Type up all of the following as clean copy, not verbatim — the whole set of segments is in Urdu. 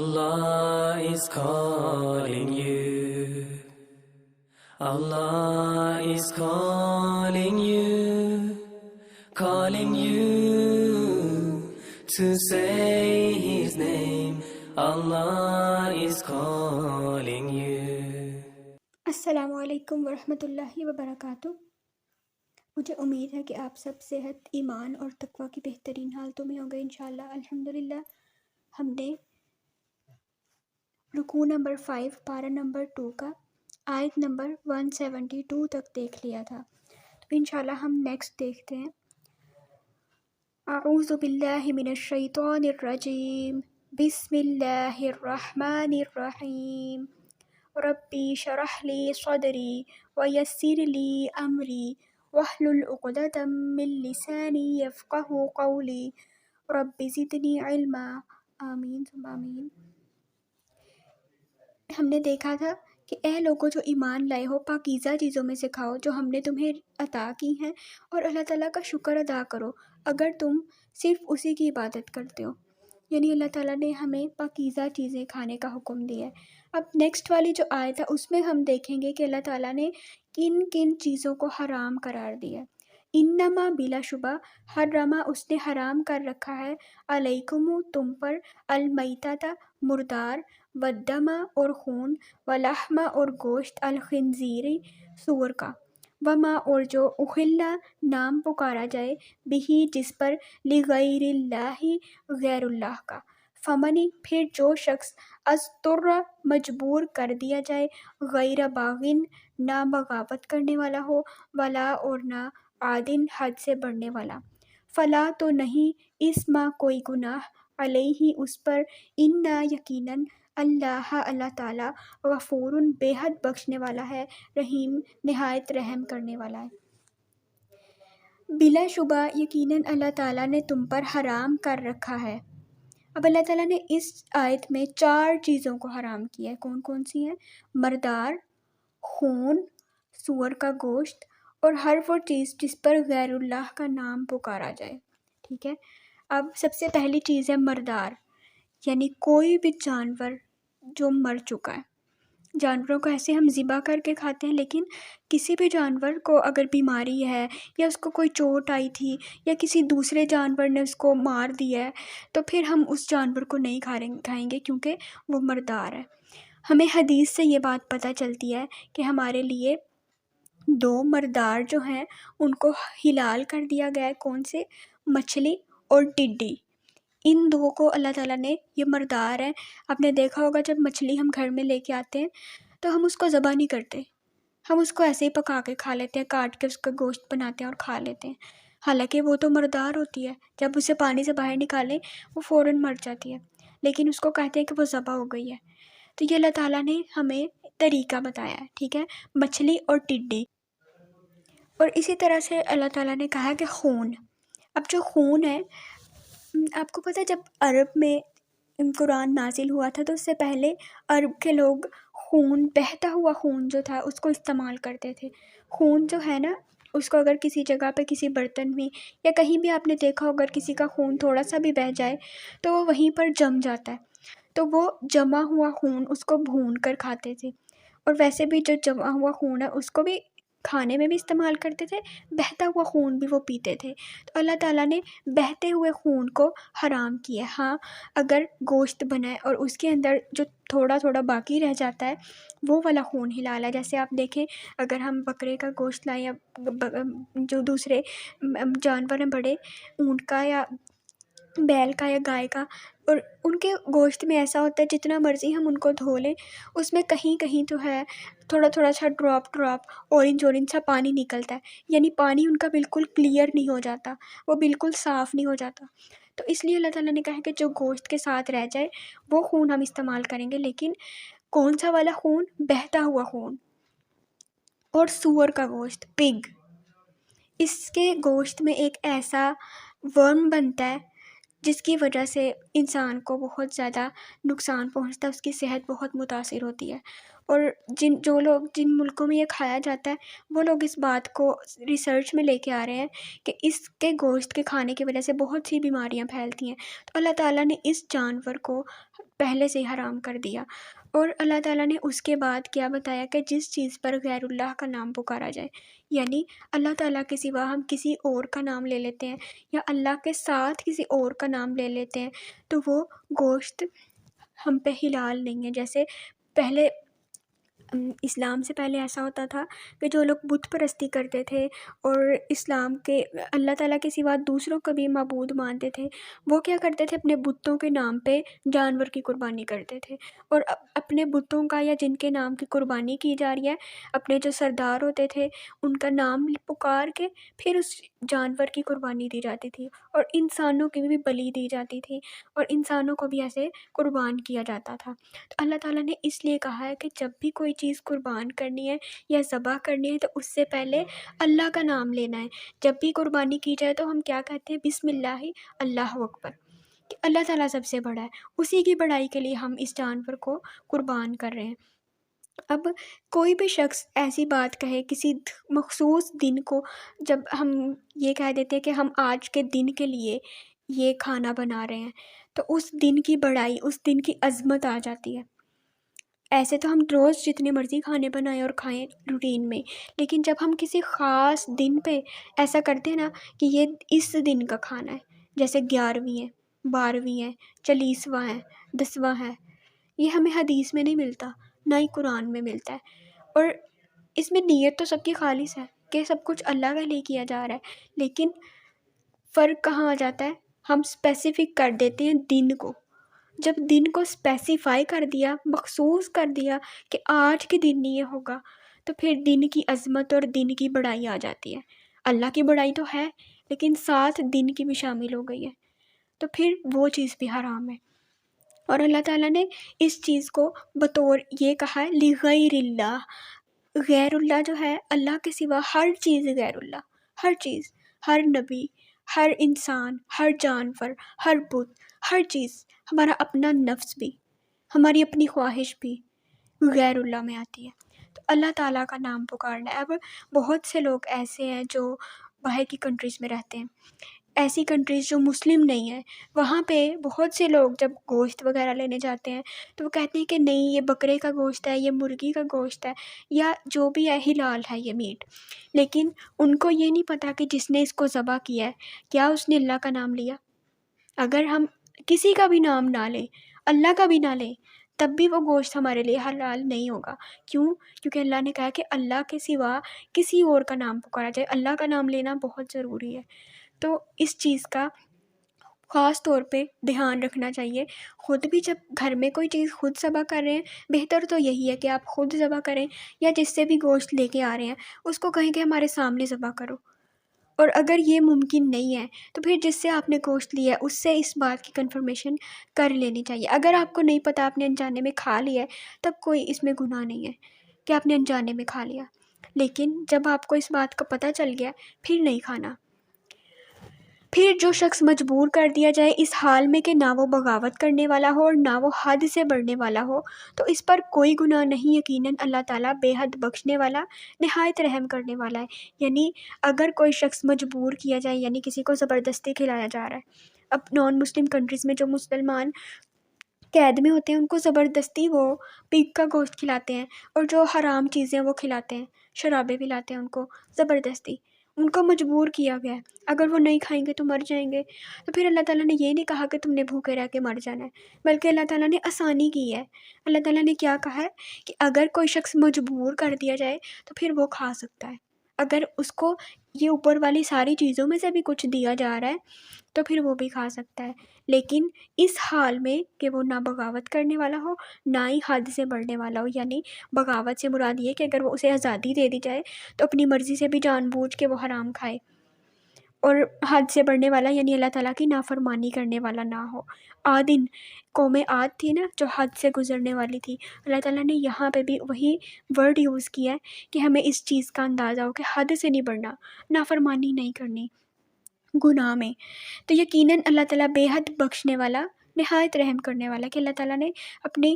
Allah is calling you. Allah is calling you, calling you to say His name. Allah is calling you. السلام علیکم ورحمۃ اللہ وبرکاتہ۔ مجھے امید ہے کہ آپ سب صحت، ایمان اور تقوی کی بہترین حالتوں میں ہوں گے انشاءاللہ۔ الحمدللہ ہم نے رکوع نمبر 5 پارہ نمبر 2 کا آیت نمبر 172 تک دیکھ لیا تھا، تو انشاءاللہ ہم نیکسٹ دیکھتے ہیں۔ اعوذ باللہ من الشیطان الرجیم، بسم اللہ الرحمن الرحیم۔ ربی شرح لی صدری ویسر لی امری واحلل عقدۃ من لسانی یفقہوا قولی رب زدنی علما۔ آمین ثم آمین۔ ہم نے دیکھا تھا کہ اے لوگوں جو ایمان لائے ہو، پاکیزہ چیزوں میں سے کھاؤ جو ہم نے تمہیں عطا کی ہیں، اور اللہ تعالیٰ کا شکر ادا کرو اگر تم صرف اسی کی عبادت کرتے ہو۔ یعنی اللہ تعالیٰ نے ہمیں پاکیزہ چیزیں کھانے کا حکم دیا ہے۔ اب نیکسٹ والی جو آیت ہے اس میں ہم دیکھیں گے کہ اللہ تعالیٰ نے کن کن چیزوں کو حرام قرار دیا ہے۔ انما بلا شبہ حرما، اس نے حرام کر رکھا ہے، علیکم تم پر، المیتۃ مردار، والدم اور خون، ولحم اور گوشت، الخنزیر سور کا، وما اور جو اخلا نام پکارا جائے، بہی جس پر، لغیر اللہ غیر اللہ کا، فمنی پھر جو شخص، اضطر مجبور کر دیا جائے، غیر باغن نہ بغاوت کرنے والا ہو، ولا اور نہ عادن حد سے بڑھنے والا، فلا تو نہیں، اسم کوئی گناہ، علیہ اس پر، انا یقیناً اللہ اللہ تعالیٰ، غفور بے حد بخشنے والا ہے، رحیم نہایت رحم کرنے والا ہے۔ بلا شبہ یقیناً اللہ تعالیٰ نے تم پر حرام کر رکھا ہے۔ اب اللہ تعالیٰ نے اس آیت میں 4 چیزوں کو حرام کیا ہے۔ کون کون سی ہیں؟ مردار، خون، سور کا گوشت، اور ہر وہ چیز جس پر غیر اللہ کا نام پکارا جائے۔ ٹھیک ہے، اب سب سے پہلی چیز ہے مردار، یعنی کوئی بھی جانور جو مر چکا ہے۔ جانوروں کو ایسے ہم ذبح کر کے کھاتے ہیں، لیکن کسی بھی جانور کو اگر بیماری ہے یا اس کو کوئی چوٹ آئی تھی یا کسی دوسرے جانور نے اس کو مار دیا ہے، تو پھر ہم اس جانور کو نہیں کھائیں گے کیونکہ وہ مردار ہے۔ ہمیں حدیث سے یہ بات پتہ چلتی ہے کہ ہمارے لیے 2 مردار جو ہیں ان کو حلال کر دیا گیا ہے۔ کون سے؟ مچھلی اور ٹڈی، ان 2 کو اللہ تعالیٰ نے، یہ مردار ہیں۔ آپ نے دیکھا ہوگا جب مچھلی ہم گھر میں لے کے آتے ہیں تو ہم اس کو ذبح نہیں کرتے، ہم اس کو ایسے ہی پکا کے کھا لیتے ہیں، کاٹ کے اس کا گوشت بناتے ہیں اور کھا لیتے ہیں، حالانکہ وہ تو مردار ہوتی ہے، جب اسے پانی سے باہر نکالیں وہ فوراً مر جاتی ہے، لیکن اس کو کہتے ہیں کہ وہ ذبح ہو گئی ہے۔ تو یہ اللہ تعالیٰ نے ہمیں طریقہ بتایا ہے، ٹھیک ہے، مچھلی اور ٹڈی۔ اور اسی طرح سے اللہ تعالیٰ نے کہا کہ خون، اب جو خون ہے، آپ کو پتہ ہے جب عرب میں قرآن نازل ہوا تھا تو اس سے پہلے عرب کے لوگ خون، بہتا ہوا خون جو تھا اس کو استعمال کرتے تھے۔ خون جو ہے نا، اس کو اگر کسی جگہ پہ کسی برتن میں یا کہیں بھی آپ نے دیکھا ہو، اگر کسی کا خون تھوڑا سا بھی بہہ جائے تو وہ وہیں پر جم جاتا ہے، تو وہ جمع ہوا خون اس کو بھون کر کھاتے تھے۔ اور ویسے بھی جو جمع ہوا خون ہے اس کو بھی کھانے میں بھی استعمال کرتے تھے، بہتا ہوا خون بھی وہ پیتے تھے۔ تو اللہ تعالیٰ نے بہتے ہوئے خون کو حرام کیا۔ ہاں، اگر گوشت بنائے اور اس کے اندر جو تھوڑا تھوڑا باقی رہ جاتا ہے وہ والا خون حلال ہے۔ جیسے آپ دیکھیں، اگر ہم بکرے کا گوشت لائیں یا جو دوسرے جانور ہیں بڑے، اونٹ کا یا بیل کا یا گائے کا، اور ان کے گوشت میں ایسا ہوتا ہے جتنا مرضی ہم ان کو دھو لیں اس میں کہیں کہیں تو ہے تھوڑا تھوڑا سا ڈراپ اورنج سا پانی نکلتا ہے، یعنی پانی ان کا بالکل کلیئر نہیں ہو جاتا، وہ بالکل صاف نہیں ہو جاتا۔ تو اس لیے اللہ تعالیٰ نے کہا کہ جو گوشت کے ساتھ رہ جائے وہ خون ہم استعمال کریں گے، لیکن کون سا والا خون؟ بہتا ہوا خون۔ اور سور کا گوشت، پگ، اس کے گوشت میں ایک ایسا ورم بنتا ہے جس کی وجہ سے انسان کو بہت زیادہ نقصان پہنچتا ہے، اس کی صحت بہت متاثر ہوتی ہے۔ اور جن ملکوں میں یہ کھایا جاتا ہے وہ لوگ اس بات کو ریسرچ میں لے کے آ رہے ہیں کہ اس کے گوشت کے کھانے کی وجہ سے بہت سی بیماریاں پھیلتی ہیں. تو اللہ تعالیٰ نے اس جانور کو پہلے سے ہی حرام کر دیا. اور اللہ تعالیٰ نے اس کے بعد کیا بتایا کہ جس چیز پر غیر اللہ کا نام پکارا جائے، یعنی اللہ تعالیٰ کے سوا ہم کسی اور کا نام لے لیتے ہیں یا اللہ کے ساتھ کسی اور کا نام لے لیتے ہیں، تو وہ گوشت ہم پہ حلال نہیں ہے. جیسے پہلے اسلام سے پہلے ایسا ہوتا تھا کہ جو لوگ بت پرستی کرتے تھے اور اسلام کے اللہ تعالیٰ کے سوا دوسروں کو بھی معبود مانتے تھے، وہ کیا کرتے تھے؟ اپنے بتوں کے نام پہ جانور کی قربانی کرتے تھے. اور اپنے بتوں کا یا جن کے نام کی قربانی کی جا رہی ہے، اپنے جو سردار ہوتے تھے ان کا نام پکار کے پھر اس جانور کی قربانی دی جاتی تھی، اور انسانوں کی بھی بلی دی جاتی تھی، اور انسانوں کو بھی ایسے قربان کیا جاتا تھا. تو اللہ تعالیٰ نے اس لیے کہا ہے کہ جب بھی کوئی چیز قربان کرنی ہے یا ذبح کرنی ہے تو اس سے پہلے اللہ کا نام لینا ہے. جب بھی قربانی کی جائے تو ہم کیا کہتے ہیں؟ بسم اللہ، اللہ اکبر، کہ اللہ تعالیٰ سب سے بڑا ہے، اسی کی بڑائی کے لیے ہم اس جانور کو قربان کر رہے ہیں. اب کوئی بھی شخص ایسی بات کہے کسی مخصوص دن کو، جب ہم یہ کہہ دیتے ہیں کہ ہم آج کے دن کے لیے یہ کھانا بنا رہے ہیں، تو اس دن کی بڑائی، اس دن کی عظمت آ جاتی ہے. ایسے تو ہم روز جتنے مرضی کھانے بنائیں اور کھائیں روٹین میں، لیکن جب ہم کسی خاص دن پہ ایسا کرتے ہیں نا کہ یہ اس دن کا کھانا ہے، جیسے 11ویں ہے، 12ویں ہے، 40واں ہے، 10واں ہے، یہ ہمیں حدیث میں نہیں ملتا، نہ ہی قرآن میں ملتا ہے. اور اس میں نیت تو سب کی خالص ہے کہ سب کچھ اللہ کے لیے کیا جا رہا ہے، لیکن فرق کہاں آ جاتا ہے؟ ہم اسپیسیفک کر دیتے ہیں دن کو. جب دن کو اسپیسیفائی کر دیا، مخصوص کر دیا کہ آج کے دن یہ ہوگا، تو پھر دن کی عظمت اور دن کی بڑائی آ جاتی ہے. اللہ کی بڑائی تو ہے لیکن ساتھ دن کی بھی شامل ہو گئی ہے، تو پھر وہ چیز بھی حرام ہے. اور اللہ تعالیٰ نے اس چیز کو بطور یہ کہا ہے لغیر اللہ، غیر اللہ جو ہے اللہ کے سوا ہر چیز غیر اللہ، ہر چیز، ہر نبی، ہر انسان، ہر جانور، ہر بت، ہر چیز، ہمارا اپنا نفس بھی، ہماری اپنی خواہش بھی غیر اللہ میں آتی ہے. تو اللہ تعالیٰ کا نام پکارنا ہے. اب بہت سے لوگ ایسے ہیں جو باہر کی کنٹریز میں رہتے ہیں، ایسی کنٹریز جو مسلم نہیں ہیں، وہاں پہ بہت سے لوگ جب گوشت وغیرہ لینے جاتے ہیں تو وہ کہتے ہیں کہ نہیں، یہ بکرے کا گوشت ہے، یہ مرغی کا گوشت ہے، یا جو بھی ہے حلال ہے یہ میٹ. لیکن ان کو یہ نہیں پتہ کہ جس نے اس کو ذبح کیا ہے کیا اس نے اللہ کا نام لیا. اگر ہم کسی کا بھی نام نہ لیں، اللہ کا بھی نہ لیں، تب بھی وہ گوشت ہمارے لیے حلال نہیں ہوگا. کیوں؟ کیونکہ اللہ نے کہا کہ اللہ کے سوا کسی اور کا نام پکارا جائے. اللہ کا نام لینا بہت ضروری ہے. تو اس چیز کا خاص طور پہ دھیان رکھنا چاہیے. خود بھی جب گھر میں کوئی چیز خود ذبح کر رہے ہیں، بہتر تو یہی ہے کہ آپ خود ذبح کریں، یا جس سے بھی گوشت لے کے آ رہے ہیں اس کو کہیں کہ ہمارے سامنے ذبح کرو. اور اگر یہ ممکن نہیں ہے تو پھر جس سے آپ نے گوشت لیا ہے اس سے اس بات کی کنفرمیشن کر لینی چاہیے. اگر آپ کو نہیں پتہ، آپ نے انجانے میں کھا لیا ہے، تب کوئی اس میں گناہ نہیں ہے کہ آپ نے انجانے میں کھا لیا. لیکن جب آپ کو اس بات کا پتہ چل گیا پھر نہیں کھانا. پھر جو شخص مجبور کر دیا جائے اس حال میں کہ نہ وہ بغاوت کرنے والا ہو اور نہ وہ حد سے بڑھنے والا ہو، تو اس پر کوئی گناہ نہیں. یقیناً اللہ تعالیٰ بے حد بخشنے والا، نہایت رحم کرنے والا ہے. یعنی اگر کوئی شخص مجبور کیا جائے، یعنی کسی کو زبردستی کھلایا جا رہا ہے. اب نان مسلم کنٹریز میں جو مسلمان قید میں ہوتے ہیں ان کو زبردستی وہ پگ کا گوشت کھلاتے ہیں، اور جو حرام چیزیں وہ کھلاتے ہیں، شرابیں پلاتے ہیں ان کو زبردستی. ان کو مجبور کیا گیا ہے، اگر وہ نہیں کھائیں گے تو مر جائیں گے. تو پھر اللہ تعالیٰ نے یہ نہیں کہا کہ تم نے بھوکے رہ کے مر جانا ہے، بلکہ اللہ تعالیٰ نے آسانی کی ہے. اللہ تعالیٰ نے کیا کہا ہے کہ اگر کوئی شخص مجبور کر دیا جائے تو پھر وہ کھا سکتا ہے. اگر اس کو یہ اوپر والی ساری چیزوں میں سے بھی کچھ دیا جا رہا ہے تو پھر وہ بھی کھا سکتا ہے، لیکن اس حال میں کہ وہ نہ بغاوت کرنے والا ہو نہ ہی حد سے بڑھنے والا ہو. یعنی بغاوت سے مراد یہ کہ اگر وہ اسے آزادی دے دی جائے تو اپنی مرضی سے بھی جان بوجھ کے وہ حرام کھائے. اور حد سے بڑھنے والا یعنی اللہ تعالیٰ کی نافرمانی کرنے والا نہ ہو. عادن، قوم عاد تھی نا جو حد سے گزرنے والی تھی، اللہ تعالیٰ نے یہاں پہ بھی وہی ورڈ یوز کیا ہے کہ ہمیں اس چیز کا اندازہ ہو کہ حد سے نہیں بڑھنا، نافرمانی نہیں کرنی گناہ میں. تو یقیناً اللہ تعالیٰ بے حد بخشنے والا، نہایت رحم کرنے والا، کہ اللہ تعالیٰ نے اپنی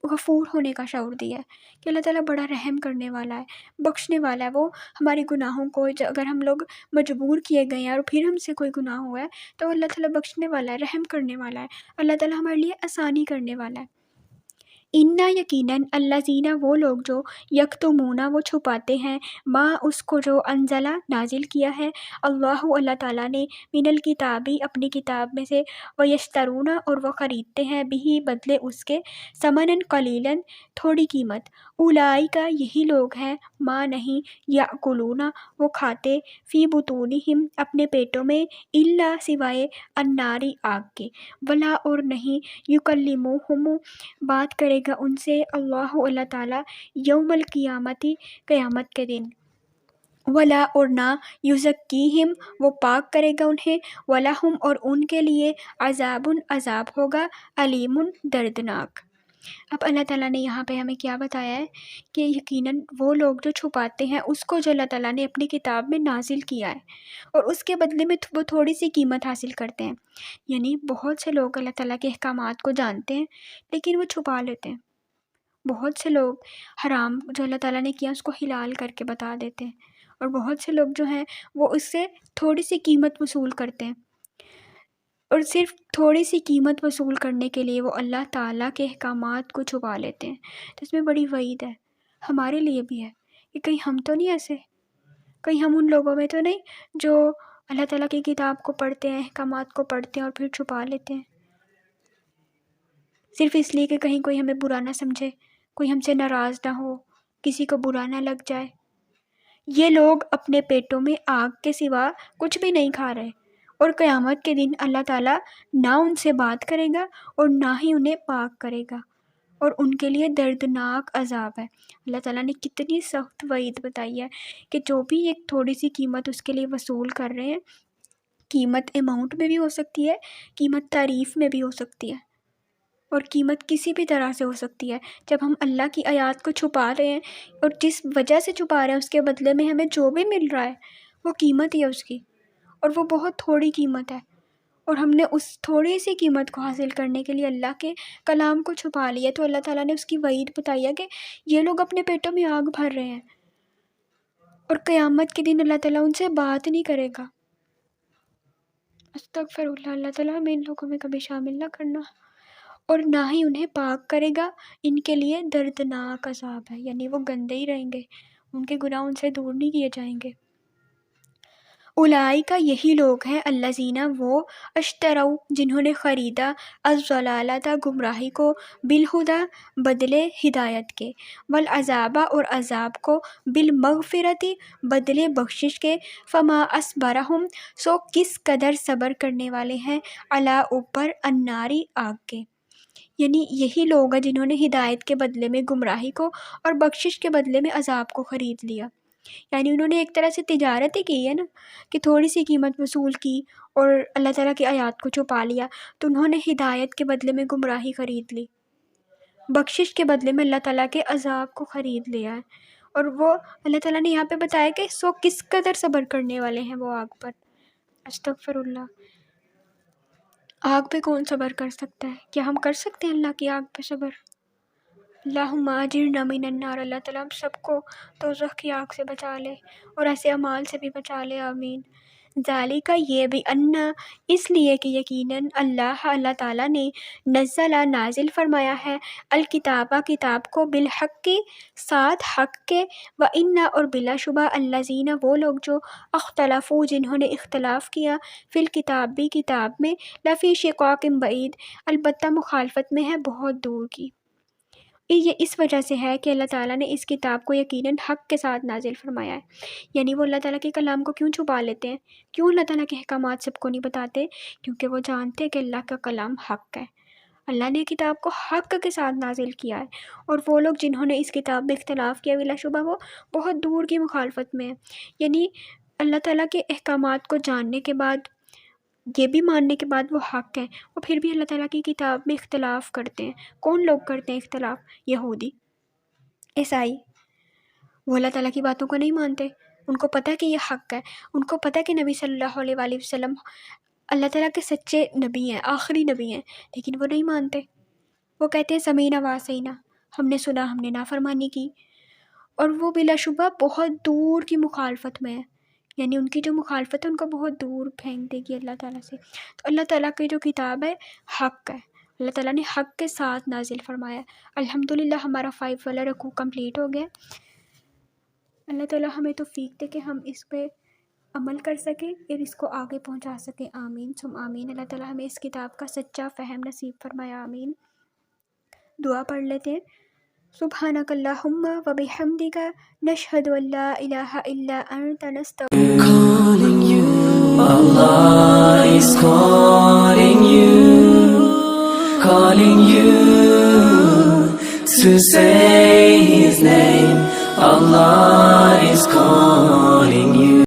غفور ہونے کا شعور دیا ہے کہ اللہ تعالیٰ بڑا رحم کرنے والا ہے، بخشنے والا ہے۔ وہ ہمارے گناہوں کو اگر ہم لوگ مجبور کیے گئے ہیں اور پھر ہم سے کوئی گناہ ہوا ہے تو اللہ تعالیٰ بخشنے والا ہے، رحم کرنے والا ہے، اللہ تعالیٰ ہمارے لیے آسانی کرنے والا ہے۔ انا یقیناً الذین وہ لوگ جو یکتمون وہ چھپاتے ہیں ما اس کو جو انزلہ نازل کیا ہے اللہ تعالیٰ نے من الکتابی اپنی کتاب میں سے، ویشترون اور وہ خریدتے ہیں بھی بدلے اس کے، ثمناً قلیلاً تھوڑی قیمت، اولئک یہی لوگ ہیں ما نہیں یاکلون وہ کھاتے فی بطونہم اپنے پیٹوں میں الا سوائے الناری آگ کے، ولا اور نہیں یکلمہم بات کرے گا ان سے اللہ تعالیٰ یوم القیامتی قیامت کے دن، ولا اور نہ یزکیہم وہ پاک کرے گا انہیں، ولہم اور ان کے لیے عذاب عذاب ہوگا علیم دردناک۔ اب اللہ تعالیٰ نے یہاں پہ ہمیں کیا بتایا ہے کہ یقیناً وہ لوگ جو چھپاتے ہیں اس کو جو اللہ تعالیٰ نے اپنی کتاب میں نازل کیا ہے اور اس کے بدلے میں وہ تھوڑی سی قیمت حاصل کرتے ہیں، یعنی بہت سے لوگ اللہ تعالیٰ کے احکامات کو جانتے ہیں لیکن وہ چھپا لیتے ہیں۔ بہت سے لوگ حرام جو اللہ تعالیٰ نے کیا اس کو حلال کر کے بتا دیتے ہیں، اور بہت سے لوگ جو ہیں وہ اس سے تھوڑی سی قیمت وصول کرتے ہیں، اور صرف تھوڑی سی قیمت وصول کرنے کے لیے وہ اللہ تعالیٰ کے احکامات کو چھپا لیتے ہیں۔ تو اس میں بڑی وعید ہے، ہمارے لیے بھی ہے کہ کہیں ہم تو نہیں ایسے، کہیں ہم ان لوگوں میں تو نہیں جو اللہ تعالیٰ کی کتاب کو پڑھتے ہیں، احکامات کو پڑھتے ہیں اور پھر چھپا لیتے ہیں، صرف اس لیے کہ کہیں کوئی ہمیں برا نہ سمجھے، کوئی ہم سے ناراض نہ ہو، کسی کو برا نہ لگ جائے۔ یہ لوگ اپنے پیٹوں میں آگ کے سوا کچھ بھی نہیں کھا رہے، اور قیامت کے دن اللہ تعالیٰ نہ ان سے بات کرے گا اور نہ ہی انہیں پاک کرے گا، اور ان کے لیے دردناک عذاب ہے۔ اللہ تعالیٰ نے کتنی سخت وعید بتائی ہے کہ جو بھی ایک تھوڑی سی قیمت اس کے لیے وصول کر رہے ہیں، قیمت اماؤنٹ میں بھی ہو سکتی ہے، قیمت تعریف میں بھی ہو سکتی ہے، اور قیمت کسی بھی طرح سے ہو سکتی ہے۔ جب ہم اللہ کی آیات کو چھپا رہے ہیں اور جس وجہ سے چھپا رہے ہیں اس کے بدلے میں ہمیں جو بھی مل رہا ہے وہ قیمت ہی ہے اس کی، اور وہ بہت تھوڑی قیمت ہے، اور ہم نے اس تھوڑی سی قیمت کو حاصل کرنے کے لیے اللہ کے کلام کو چھپا لیا، تو اللہ تعالیٰ نے اس کی وعید بتائی ہے کہ یہ لوگ اپنے پیٹوں میں آگ بھر رہے ہیں، اور قیامت کے دن اللہ تعالیٰ ان سے بات نہیں کرے گا۔ استغفر اللہ، اللہ تعالیٰ ہمیں ان لوگوں میں کبھی شامل نہ کرنا، اور نہ ہی انہیں پاک کرے گا، ان کے لیے دردناک عذاب ہے، یعنی وہ گندے ہی رہیں گے، ان کے گناہ ان سے دور نہیں کیے جائیں گے۔ اولئک یہی لوگ ہیں الذین وہ اشتروا جنہوں نے خریدا الضلالۃ گمراہی کو بالہدی بدلے ہدایت کے، والعذاب اور عذاب کو بالمغفرت بدلے بخشش کے، فما اصبرہم سو کس قدر صبر کرنے والے ہیں علی اوپر الناری آگ کے، یعنی یہی لوگ ہیں جنہوں نے ہدایت کے بدلے میں گمراہی کو اور بخشش کے بدلے میں عذاب کو خرید لیا، یعنی انہوں نے ایک طرح سے تجارت ہی کی ہے نا، کہ تھوڑی سی قیمت وصول کی اور اللہ تعالیٰ کی آیات کو چھپا لیا، تو انہوں نے ہدایت کے بدلے میں گمراہی خرید لی، بخشش کے بدلے میں اللہ تعالیٰ کے عذاب کو خرید لیا ہے، اور وہ اللہ تعالیٰ نے یہاں پہ بتایا کہ سو کس قدر صبر کرنے والے ہیں وہ آگ پر۔ استغفر اللہ، آگ پہ کون صبر کر سکتا ہے؟ کیا ہم کر سکتے ہیں اللہ کی آگ پہ صبر؟ اللہم اجرنا من النار، اللہ تعالیٰ ہم سب کو دوزخ کی آگ سے بچا لے اور ایسے اعمال سے بھی بچا لے، آمین۔ ذالک یہ بھی انا اس لیے کہ یقیناً اللہ تعالیٰ نے نزل نازل فرمایا ہے الکتاب کتاب کو بالحق کے ساتھ حق کے، وَإِنَّ اور بلا شبہ الذین وہ لوگ جو اختلفوا جنہوں نے اختلاف کیا فی الکتاب بھی کتاب میں، لفی شقاق بعید البتہ مخالفت میں ہے بہت دور کی۔ یہ اس وجہ سے ہے کہ اللہ تعالیٰ نے اس کتاب کو یقیناً حق کے ساتھ نازل فرمایا ہے، یعنی وہ اللہ تعالیٰ کے کلام کو کیوں چھپا لیتے ہیں، کیوں اللہ تعالیٰ کے احکامات سب کو نہیں بتاتے؟ کیونکہ وہ جانتے ہیں کہ اللہ کا کلام حق ہے، اللہ نے کتاب کو حق کے ساتھ نازل کیا ہے، اور وہ لوگ جنہوں نے اس کتاب میں اختلاف کیا بلا شبہ وہ بہت دور کی مخالفت میں ہیں، یعنی اللہ تعالیٰ کے احکامات کو جاننے کے بعد، یہ بھی ماننے کے بعد وہ حق ہے، وہ پھر بھی اللہ تعالیٰ کی کتاب میں اختلاف کرتے ہیں۔ کون لوگ کرتے ہیں اختلاف؟ یہودی، عیسائی، وہ اللہ تعالیٰ کی باتوں کو نہیں مانتے، ان کو پتہ ہے کہ یہ حق ہے، ان کو پتہ ہے کہ نبی صلی اللہ علیہ وآلہ وسلم اللہ تعالیٰ کے سچے نبی ہیں، آخری نبی ہیں، لیکن وہ نہیں مانتے، وہ کہتے ہیں سمینا واسینا، ہم نے سنا، ہم نے نافرمانی کی، اور وہ بلا شبہ بہت دور کی مخالفت میں ہے، یعنی ان کی جو مخالفت ہے ان کو بہت دور پھینک دے گی اللہ تعالیٰ سے۔ تو اللہ تعالیٰ کی جو کتاب ہے حق ہے، اللہ تعالیٰ نے حق کے ساتھ نازل فرمایا ہے۔ الحمدللہ ہمارا 5 والا رکوع کمپلیٹ ہو گیا۔ اللہ تعالیٰ ہمیں توفیق دے کہ ہم اس پہ عمل کر سکیں اور اس کو آگے پہنچا سکیں، آمین ثم آمین۔ اللہ تعالیٰ ہمیں اس کتاب کا سچا فہم نصیب فرمایا، آمین۔ دعا پڑھ لیتے ہیں۔ سبحانک اللہم و بحمدک نشہد ان لا الہ الا انت نستغفرک۔ calling you. Allah is calling you to say His name. Allah is calling you.